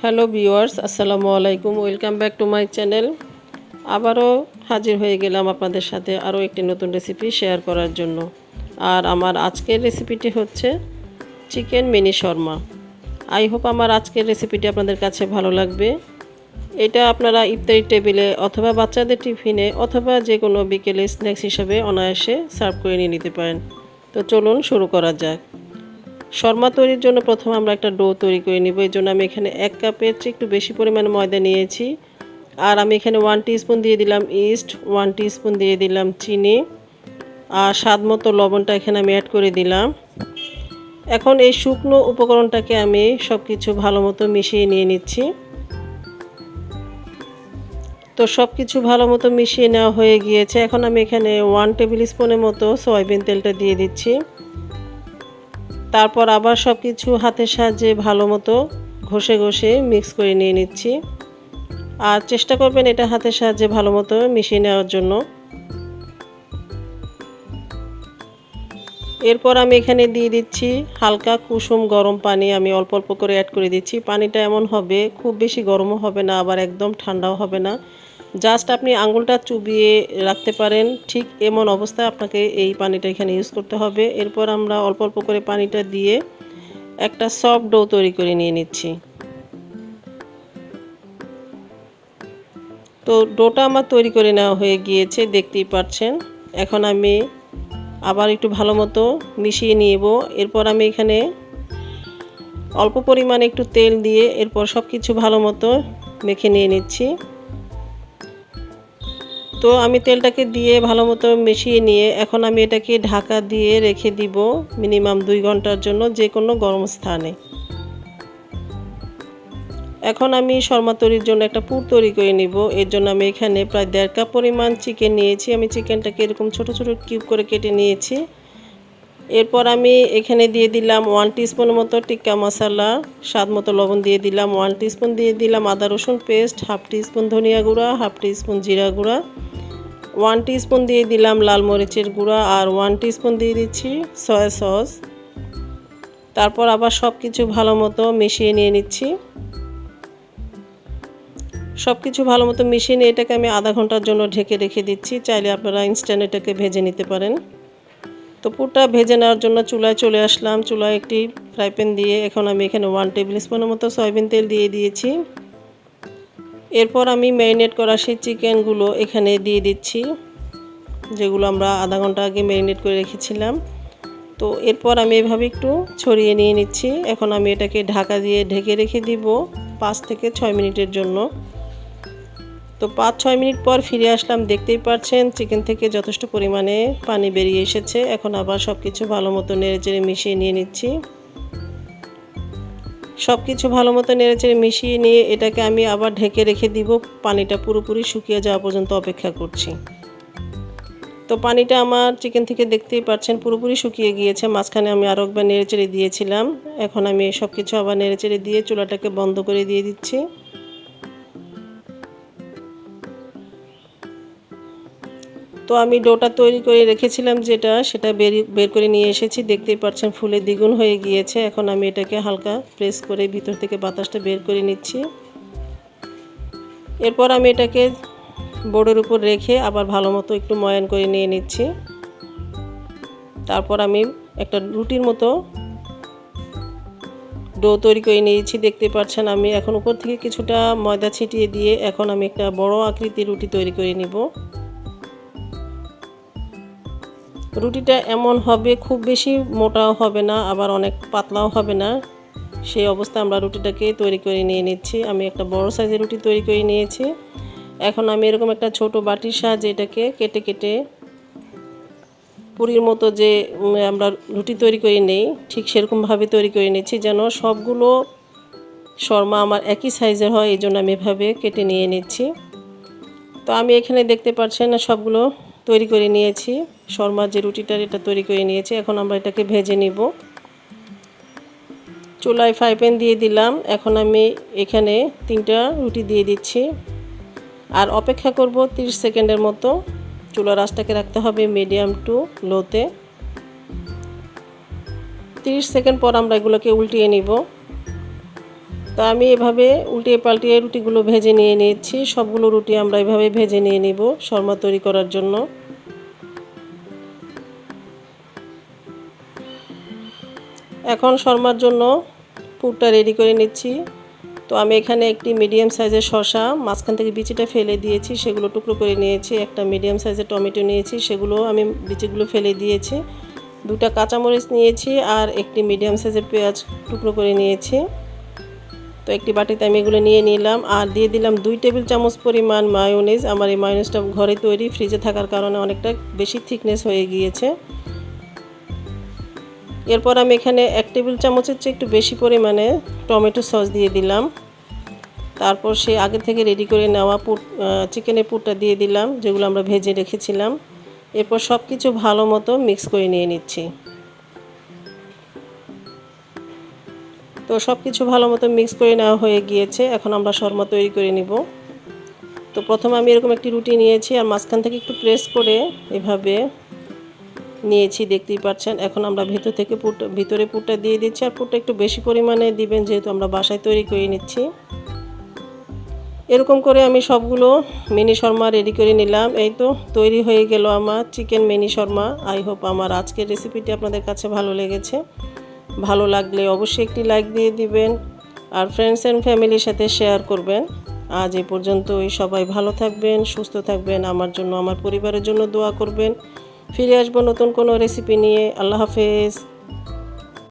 Hello viewers, আসসালামু আলাইকুম। Welcome back to my channel. আবারও হাজির হয়ে গেলাম আপনাদের সাথে আরও একটি নতুন রেসিপি শেয়ার করার জন্য। আর আমার আজকের রেসিপিটি হচ্ছে chicken mini Sharma. I hope আমার আজকের রেসিপিটি আপনাদের কাছে ভালো লাগবে। এটা আপনারা ইফতারি টেবিলে অথবা বাচ্চাদের টিফিনে অথবা যে কোনো বিকেলে স্ন্যাক্স হিসাবে অনায়াসে সার্ভ করে নিয়ে নিতে পারেন। তো চলুন শুরু করা যাক। শর্মা তৈরির জন্য প্রথমে আমরা একটা ডো তৈরি করে নিব। এর জন্য আমি এখানে 1 কাপের চেয়ে একটু বেশি পরিমাণে ময়দা নিয়েছি। আর আমি এখানে 1 টিস্পুন দিয়ে দিলাম ইস্ট, 1 টিস্পুন দিয়ে দিলাম চিনি, আর স্বাদ মতো লবণটা এখানে আমি অ্যাড করে দিলাম। এখন এই শুকনো উপকরণটাকে আমি সব কিছু ভালো মতো মিশিয়ে নিয়ে নিচ্ছি। তো সব কিছু ভালো মতো মিশিয়ে নেওয়া হয়ে গিয়েছে। এখন আমি এখানে 1 টেবিল স্পুনের মতো সয়াবিন তেলটা দিয়ে দিচ্ছি। তারপর আবার সব কিছু হাতের সাহায্যে ভালো মতো ঘষে ঘষে মিক্স করে নিয়ে নিচ্ছি। আর চেষ্টা করবেন এটা হাতের সাহায্যে ভালো মতো মিশিয়ে নেওয়ার জন্য। এরপর আমি এখানে দিয়ে দিচ্ছি হালকা কুসুম গরম পানি। আমি অল্প অল্প করে অ্যাড করে দিচ্ছি। পানিটা এমন হবে, খুব বেশি গরমও হবে না, আবার একদম ঠান্ডাও হবে না। জাস্ট আপনি আঙুলটা চুবিয়ে রাখতে পারেন, ঠিক এমন অবস্থায় আপনাকে এই পানিটা এখানে ইউজ করতে হবে। এরপর আমরা অল্প অল্প করে পানিটা দিয়ে একটা সফট ডো তৈরি করে নিয়ে নিচ্ছি। তো ডোটা আমার তৈরি করে নেওয়া হয়ে গিয়েছে, দেখতেই পাচ্ছেন। এখন আমি আবার একটু ভালো মতো মিশিয়ে নিব। এরপর আমি এখানে অল্প পরিমাণে একটু তেল দিয়ে এরপর সব কিছু ভালো মতো মেখে নিয়ে নিচ্ছি। তো আমি তেলটাকে দিয়ে ভালো মতো মিশিয়ে নিয়ে এখন আমি এটাকে ঢাকা দিয়ে রেখে দিব মিনিমাম 2 ঘন্টার জন্য, যে কোনো গরম স্থানে। এখন আমি শর্মা তৈরির জন্য একটা পুর তৈরি করে নিব। এর জন্য আমি এখানে প্রায় 1.5 কাপ পরিমাণ চিকেন নিয়েছি। আমি চিকেনটাকে এরকম ছোট ছোট কিউব করে কেটে নিয়েছি। এরপর আমি এখানে দিয়ে দিলাম 1 টিস্পুনের মতো টিক্কা মশলা, স্বাদ মতো লবণ দিয়ে দিলাম, 1 টিস্পুন দিয়ে দিলাম আদা রসুন পেস্ট, হাফ টিস্পুন ধনিয়া গুঁড়া, হাফ টিস্পুন জিরা গুঁড়া, 1 টিস্পুন দিয়ে দিলাম লাল মরিচের গুঁড়া, আর 1 টিস্পুন দিয়ে দিচ্ছি সয়া সস। তারপর আবার সব কিছু ভালো মতো মিশিয়ে নিয়ে নিচ্ছি। সব কিছু ভালো মতো মিশিয়ে নিয়ে এটাকে আমি আধা ঘন্টার জন্য ঢেকে রেখে দিচ্ছি। চাইলে আপনারা ইনস্ট্যান্ট এটাকে ভেজে নিতে পারেন। তো পুরটা ভেজে নেওয়ার জন্য চুলায় চলে আসলাম। চুলায় একটি ফ্রাই প্যান দিয়ে এখন আমি এখানে 1 টেবিল স্পুনের মতো সয়াবিন তেল দিয়ে দিয়েছি। এরপর আমি ম্যারিনেট করা সেই চিকেনগুলো এখানে দিয়ে দিচ্ছি, যেগুলো আমরা আধা ঘন্টা আগে ম্যারিনেট করে রেখেছিলাম। তো এরপর আমি এভাবে একটু ছড়িয়ে নিয়ে নিচ্ছি। এখন আমি এটাকে ঢাকা দিয়ে ঢেকে রেখে দিব 5 থেকে 6 মিনিটের জন্য। তো 5-6 মিনিট পর ফিরে আসলাম। দেখতেই পাচ্ছেন চিকেন থেকে যথেষ্ট পরিমাণে পানি বেরিয়ে এসেছে। এখন আবার সব কিছু ভালো মতো নেড়েচেড়ে মিশিয়ে নিয়ে নিচ্ছি। সব কিছু ভালো মতো নেড়েচেড়ে মিশিয়ে নিয়ে এটাকে আমি আবার ঢেকে রেখে দিব। পানিটা পুরোপুরি শুকিয়ে যাওয়া পর্যন্ত অপেক্ষা করছি। তো পানিটা আমার চিকেন থেকে দেখতেই পাচ্ছেন পুরোপুরি শুকিয়ে গিয়েছে। মাঝখানে আমি আরও একবার নেড়েচেড়ে দিয়েছিলাম। এখন আমি সব কিছু আবার নেড়েচেড়ে দিয়ে চুলাটাকে বন্ধ করে দিয়ে দিচ্ছি। তো আমি ডোটা তৈরি করে রেখেছিলাম সেটা বের করে নিয়ে এসেছি। দেখতেই পাচ্ছেন ফুলে দ্বিগুণ হয়ে গিয়েছে। এখন আমি এটাকে হালকা প্রেস করে ভিতর থেকে বাতাসটা বের করে নিচ্ছি। এরপর আমি এটাকে বোর্ডের উপর রেখে আবার ভালো মতো একটু ময়ান করে নিয়ে নিচ্ছি। তারপর আমি একটা রুটির মতো ডো তৈরি করে নিয়েছি। দেখতেই পাচ্ছেন আমি এখন উপর থেকে কিছুটা ময়দা ছিটিয়ে দিয়ে এখন আমি একটা বড় আকৃতির রুটি তৈরি করে নিব। রুটিটা এমন হবে, খুব বেশি মোটাও হবে না, আবার অনেক পাতলাও হবে না। সেই অবস্থায় আমরা রুটিটাকে তৈরি করে নিয়ে নিচ্ছি। আমি একটা বড় সাইজের রুটি তৈরি করে নিয়েছি। এখন আমি এরকম একটা ছোট বাটির সাহায্যে এটাকে কেটে কেটে পুরির মতো যে আমরা রুটি তৈরি করে নেই, ঠিক সেরকমভাবে তৈরি করে নিচ্ছি, যেন সবগুলো শর্মা আমার একই সাইজের হয়। এই জন্য আমি এভাবে কেটে নিয়ে নিচ্ছি। তো আমি এখানে দেখতে পাচ্ছেন সবগুলো তৈরি করে নিয়েছি। শর্মার যে রুটিটার এটা তৈরি করে নিয়েছি। এখন আমরা এটাকে ভেজে নিব। চুলায় ফ্রাই প্যান দিয়ে দিলাম। এখন আমি এখানে 3টা রুটি দিয়ে দিচ্ছি আর অপেক্ষা করব 30 সেকেন্ডের মতো। চুলার আঁচটাকে রাখতে হবে মিডিয়াম টু লোতে। 30 সেকেন্ড পর আমরা এগুলোকে উল্টিয়ে নিব। তো আমি এভাবে উল্টিয়ে পাল্টিয়ে রুটিগুলো ভেজে নিয়ে নিচ্ছি। সবগুলো রুটি আমরা এভাবে ভেজে নিয়ে নিব শর্মা তৈরি করার জন্য। এখন শর্মার জন্য পুরটা রেডি করে নিচ্ছি। তো আমি এখানে একটি মিডিয়াম সাইজের শসা মাঝখান থেকে বিচিটা ফেলে দিয়েছি, সেগুলো টুকরো করে নিয়েছি। একটা মিডিয়াম সাইজের টমেটো নিয়েছি, সেগুলো আমি বিচিগুলো ফেলে দিয়েছি। দুটা কাঁচামরিচ নিয়েছি আর একটি মিডিয়াম সাইজের পেঁয়াজ টুকরো করে নিয়েছি। তো একটি বাটিতে আমি এগুলো নিয়ে নিলাম আর দিয়ে দিলাম 2 টেবিল চামচ পরিমাণ মায়োনিজ। আমার এই মায়োনিজটা ঘরে তৈরি, ফ্রিজে থাকার কারণে অনেকটা বেশি থিকনেস হয়ে গিয়েছে। এরপর আমি এখানে 1 টেবিল চামচের চেয়ে একটু বেশি পরিমাণে টমেটো সস দিয়ে দিলাম। তারপর সে আগে থেকে রেডি করে নেওয়া চিকেনের পুরটা দিয়ে দিলাম, যেগুলো আমরা ভেজে রেখেছিলাম। এরপর সব কিছু ভালো মতো মিক্স করে নিয়ে নিচ্ছি। তো সব কিছু ভালো মতো মিক্স করে নেওয়া হয়ে গিয়েছে। এখন আমরা শর্মা তৈরি করে নিব। তো প্রথমে আমি এরকম একটি রুটি নিয়েছি আর মাঝখান থেকে একটু প্রেস করে এভাবে নিয়েছি, দেখতেই পাচ্ছেন। এখন আমরা ভিতরে পুরটা দিয়ে দিচ্ছি আর পুরটা একটু বেশি পরিমাণে দিবেন, যেহেতু আমরা বাসায় তৈরি করে নিচ্ছি। এরকম করে আমি সবগুলো মিনি শর্মা রেডি করে নিলাম। এই তো তৈরি হয়ে গেল আমার chicken mini Sharma. I hope আমার আজকের রেসিপিটি আপনাদের কাছে ভালো লেগেছে। ভালো লাগলে অবশ্যই একটি লাইক দিয়ে দিবেন আর ফ্রেন্ডস অ্যান্ড ফ্যামিলির সাথে শেয়ার করবেন। আজ এই পর্যন্তই। সবাই ভালো থাকবেন, সুস্থ থাকবেন, আমার জন্য আমার পরিবারের জন্য দোয়া করবেন। ফিরে আসবো নতুন কোনো রেসিপি নিয়ে। আল্লাহ হাফেজ।